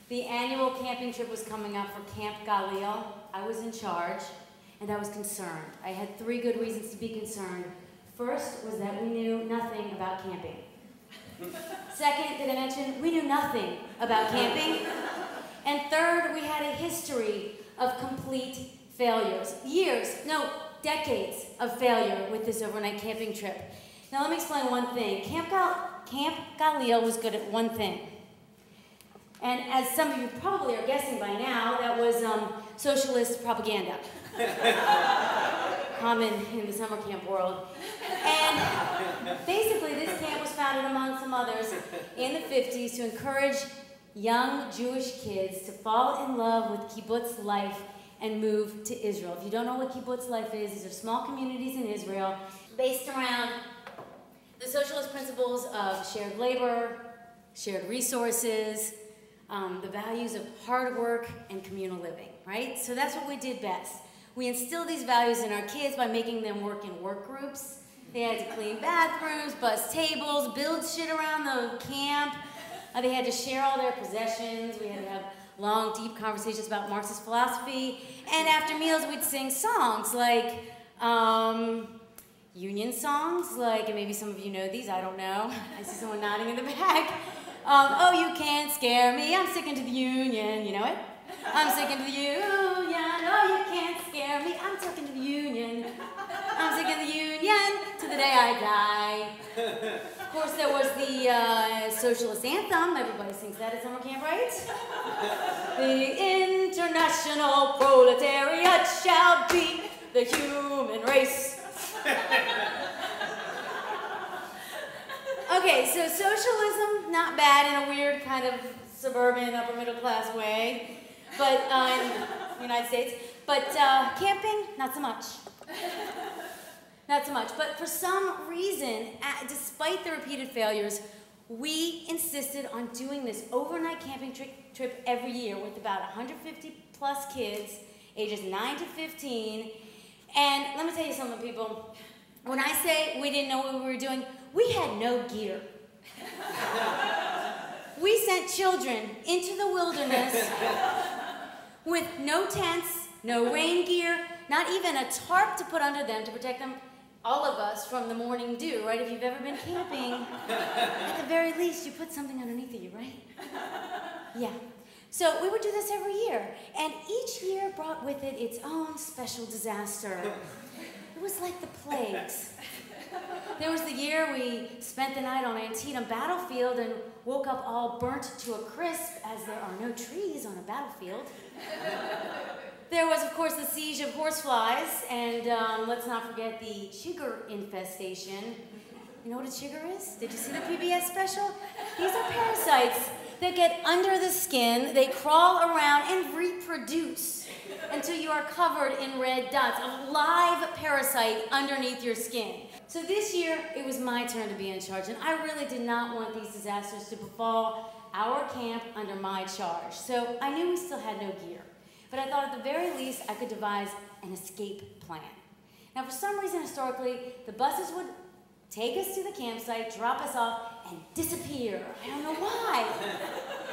The annual camping trip was coming up for Camp Galil. I was in charge, and I was concerned. I had 3 good reasons to be concerned. First was that we knew nothing about camping. Second, did I mention, we knew nothing about camping. And third, we had a history of complete failures. Years, no, decades of failure with this overnight camping trip. Now let me explain one thing. Camp Galil was good at one thing. And as some of you probably are guessing by now, that was socialist propaganda. Common in the summer camp world. And basically this camp was founded among some others in the 50s to encourage young Jewish kids to fall in love with kibbutz life and move to Israel. If you don't know what kibbutz life is, these are small communities in Israel based around the socialist principles of shared labor, shared resources, the values of hard work and communal living, right? So that's what we did best. We instilled these values in our kids by making them work in work groups. They had to clean bathrooms, bus tables, build shit around the camp. They had to share all their possessions. We had to have long, deep conversations about Marxist philosophy. And after meals, we'd sing songs like union songs, like, and maybe some of you know these, I don't know. I see someone nodding in the back. Oh, you can't scare me, I'm sticking to the union. You know it? I'm sticking to the union. Oh, you can't scare me, I'm sticking to the union. I'm sticking to the union to the day I die. Of course, there was the socialist anthem. Everybody sings that at summer camp, right? The international proletariat shall be the human race. Okay, so socialism, not bad in a weird kind of suburban, upper middle class way, but in the United States. But camping, not so much. Not so much. But for some reason, despite the repeated failures, we insisted on doing this overnight camping trip every year with about 150 plus kids, ages 9 to 15. And let me tell you something, people. When I say we didn't know what we were doing, we had no gear. We sent children into the wilderness with no tents, no rain gear, not even a tarp to put under them to protect them, all of us, from the morning dew, right? If you've ever been camping, at the very least, you put something underneath you, right? Yeah. So we would do this every year, and each year brought with it its own special disaster. It was like the plagues. There was the year we spent the night on Antietam battlefield and woke up all burnt to a crisp, as there are no trees on a battlefield. There was, of course, the siege of horseflies, and let's not forget the chigger infestation. You know what a chigger is? Did you see the PBS special? These are parasites that get under the skin, they crawl around and reproduce until you are covered in red dots, a live parasite underneath your skin. So this year, it was my turn to be in charge, and I really did not want these disasters to befall our camp under my charge. So I knew we still had no gear, but I thought at the very least I could devise an escape plan. Now, for some reason, historically, the buses would take us to the campsite, drop us off, and disappear. I don't know why.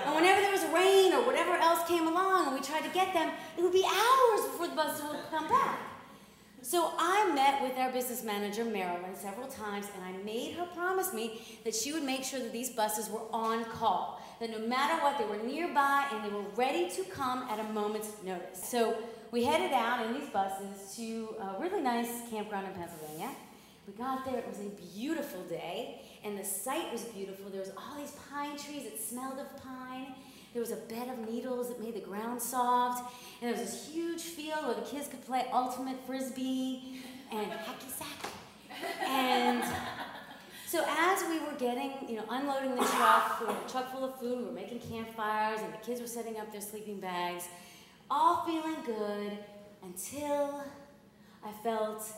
And whenever there was rain or whatever else came along and we tried to get them, it would be hours before the buses would come back. So I met with our business manager, Marilyn, several times, and I made her promise me that she would make sure that these buses were on call, that no matter what, they were nearby and they were ready to come at a moment's notice. So we headed out in these buses to a really nice campground in Pennsylvania. We got there, it was a beautiful day, and the site was beautiful. There was all these pine trees that smelled of pine. There was a bed of needles that made the ground soft, and there was this huge field where the kids could play ultimate frisbee and hacky sack. And so as we were getting, unloading the truck, we had a truck full of food, we were making campfires, and the kids were setting up their sleeping bags, all feeling good until I felt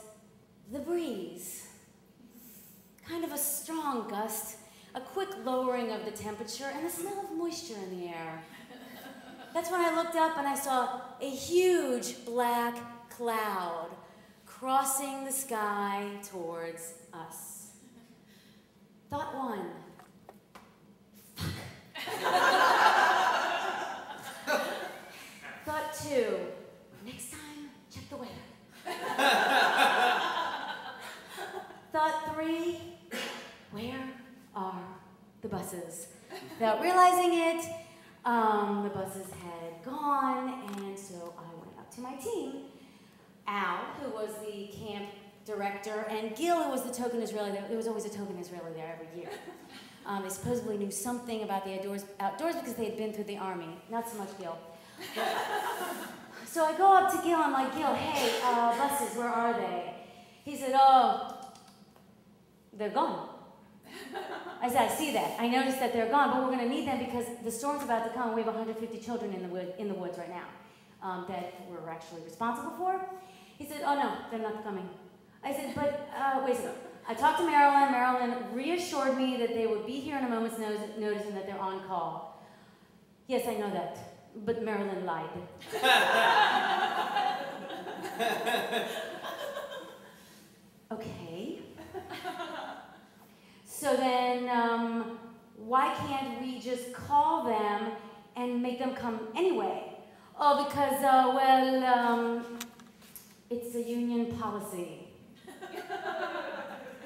the breeze, kind of a strong gust, a quick lowering of the temperature, and the smell of moisture in the air. That's when I looked up and I saw a huge black cloud crossing the sky towards us. Thought one, fuck. without realizing it, the buses had gone, and so I went up to my team. Al, who was the camp director, and Gil, who was the token Israeli. There was always a token Israeli there every year. They supposedly knew something about the outdoors because they had been through the army. Not so much Gil. So I go up to Gil, I'm like, Gil, hey, buses, where are they? He said, oh, they're gone. I said, I see that. I noticed that they're gone, but we're going to need them because the storm's about to come. We have 150 children in the woods right now that we're actually responsible for. He said, oh, no, they're not coming. I said, but wait a second. I talked to Marilyn. Marilyn reassured me that they would be here in a moment's notice and that they're on call. Yes, I know that, but Marilyn lied. Okay. So then, why can't we just call them and make them come anyway? Oh, because, it's a union policy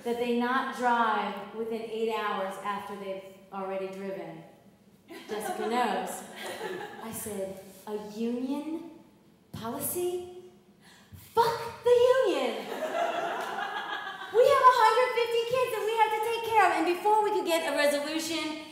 that they not drive within 8 hours after they've already driven. Jessica knows. I said, a union policy? Fuck the union! We have 150 kids that we have to take care of, and before we could get a resolution,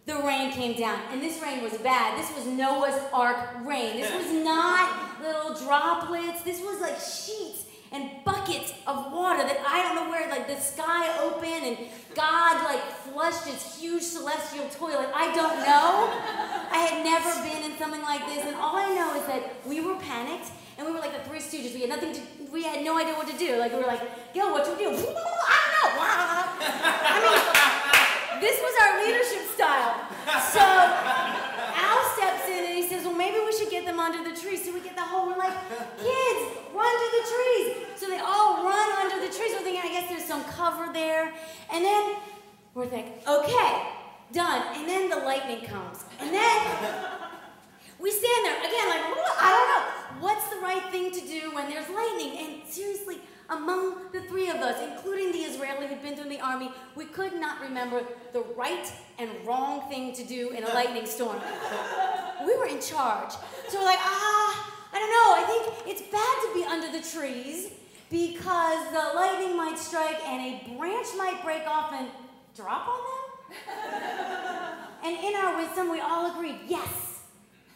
the rain came down, and this rain was bad. This was Noah's Ark rain. This was not little droplets. This was like sheets and buckets of water that I don't know where, like the sky opened and God like flushed his huge celestial toilet. I don't know. I had never been in something like this, and all I know is that we were panicked, and we were like the Three Stooges. We had no idea what to do. Like we were like, Gil, what do we do? I don't know. I mean, this was our leadership style. So Al steps in and he says, well, maybe we should get them under the trees. So we get the whole, we're like, kids, run to the trees. So they all run under the trees. We're thinking, I guess there's some cover there. And then we're thinking, okay, done. And then the lightning comes. And then we stand there again like, I don't know. What's the right thing to do when there's lightning? And seriously, among the three of us, including the Israeli who'd been through the army, we could not remember the right and wrong thing to do in a lightning storm. We were in charge. So we're like, I don't know, I think it's bad to be under the trees because the lightning might strike and a branch might break off and drop on them? And in our wisdom, we all agreed, yes,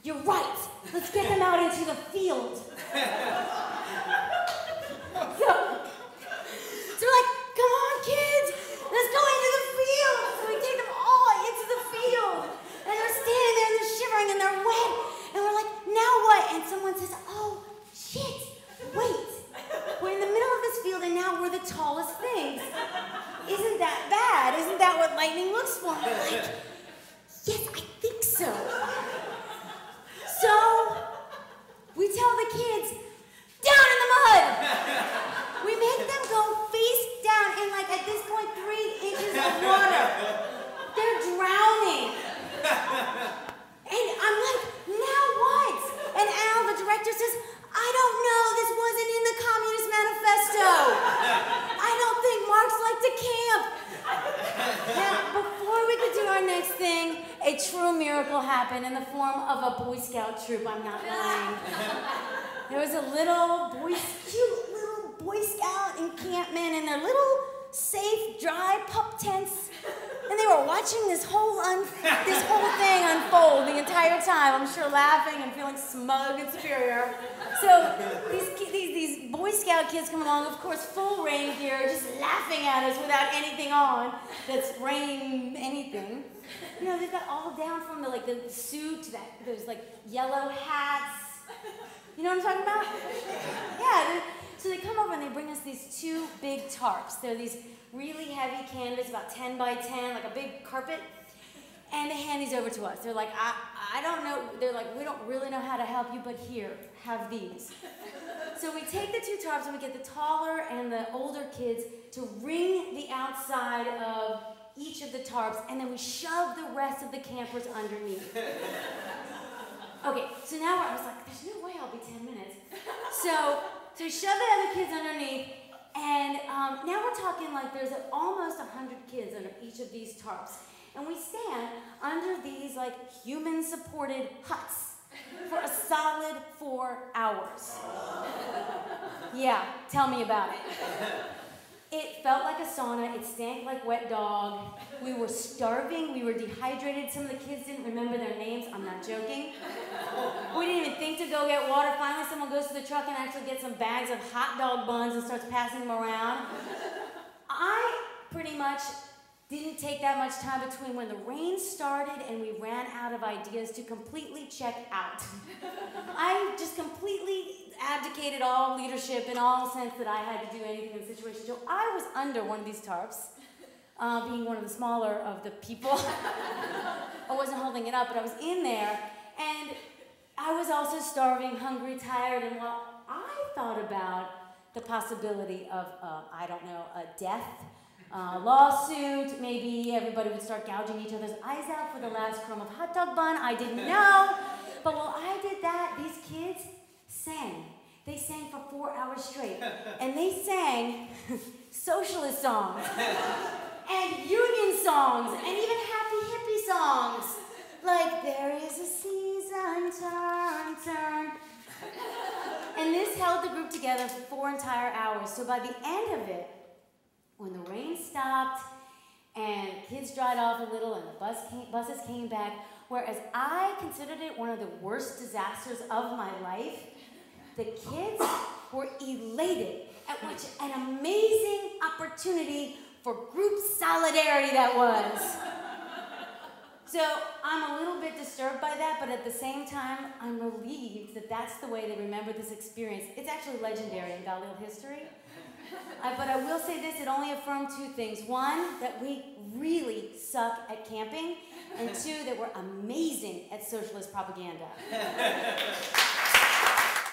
you're right. Let's get them out into the field. So we're like, come on, kids, let's go into the field. So we take them all into the field. And they're standing there and they're shivering and they're wet. And we're like, now what? And someone says, oh, shit, wait. We're in the middle of this field and now we're the tallest things. Isn't that bad? Isn't that what lightning looks for? And we're like, yes, I think so. So we tell the kids, down in the mud. We make them go face down in like at this point 3 inches of water. They're drowning. And I'm like, now what? And Al, the director, says, I don't know, this wasn't in the Communist Manifesto. I don't think Marx liked to camp. Now, before we could do our next thing, a true miracle happened in the form of a Boy Scout troop, I'm not lying. There was a cute little Boy Scout encampment in their little safe, dry pup tents. And they were watching this whole thing unfold the entire time. I'm sure laughing and feeling smug and superior. So these Boy Scout kids come along, of course, full rain gear, just laughing at us without anything on that's rain anything. You know, they've got all down from the suit to those like yellow hats. You know what I'm talking about? Yeah. So they come over and they bring us these 2 big tarps. They're these really heavy canvas, about 10 by 10, like a big carpet. And they hand these over to us. They're like, I don't know. They're like, we don't really know how to help you, but here, have these. So we take the 2 tarps and we get the taller and the older kids to ring the outside of each of the tarps, and then we shove the rest of the campers underneath. Okay, so now I was like, there's no way I'll be 10 minutes. So we shove the other kids underneath, and now we're talking like there's almost 100 kids under each of these tarps. And we stand under these like human-supported huts for a solid 4 hours. Yeah, tell me about it. It felt like a sauna. It stank like wet dog. We were starving. We were dehydrated. Some of the kids didn't remember their names. I'm not joking. We didn't even think to go get water. Finally, someone goes to the truck and actually gets some bags of hot dog buns and starts passing them around. I pretty much didn't take that much time between when the rain started and we ran out of ideas to completely check out. I just completely abdicated all leadership in all sense that I had to do anything in the situation. So I was under one of these tarps, being one of the smaller of the people. I wasn't holding it up, but I was in there, and I was also starving, hungry, tired, and while I thought about the possibility of, I don't know, a death, lawsuit, maybe everybody would start gouging each other's eyes out for the last crumb of hot dog bun, I didn't know. But while I did that, these kids sang. They sang for 4 hours straight. And they sang socialist songs, and union songs, and even happy hippie songs. Like, there is a season, turn, turn. And this held the group together for 4 entire hours. So by the end of it, when the rain stopped and kids dried off a little and the buses came back, whereas I considered it one of the worst disasters of my life, the kids were elated at which an amazing opportunity for group solidarity that was. So I'm a little bit disturbed by that, but at the same time, I'm relieved that that's the way they remember this experience. It's actually legendary in Galil history. But I will say this, it only affirmed 2 things. 1, that we really suck at camping, and 2, that we're amazing at socialist propaganda.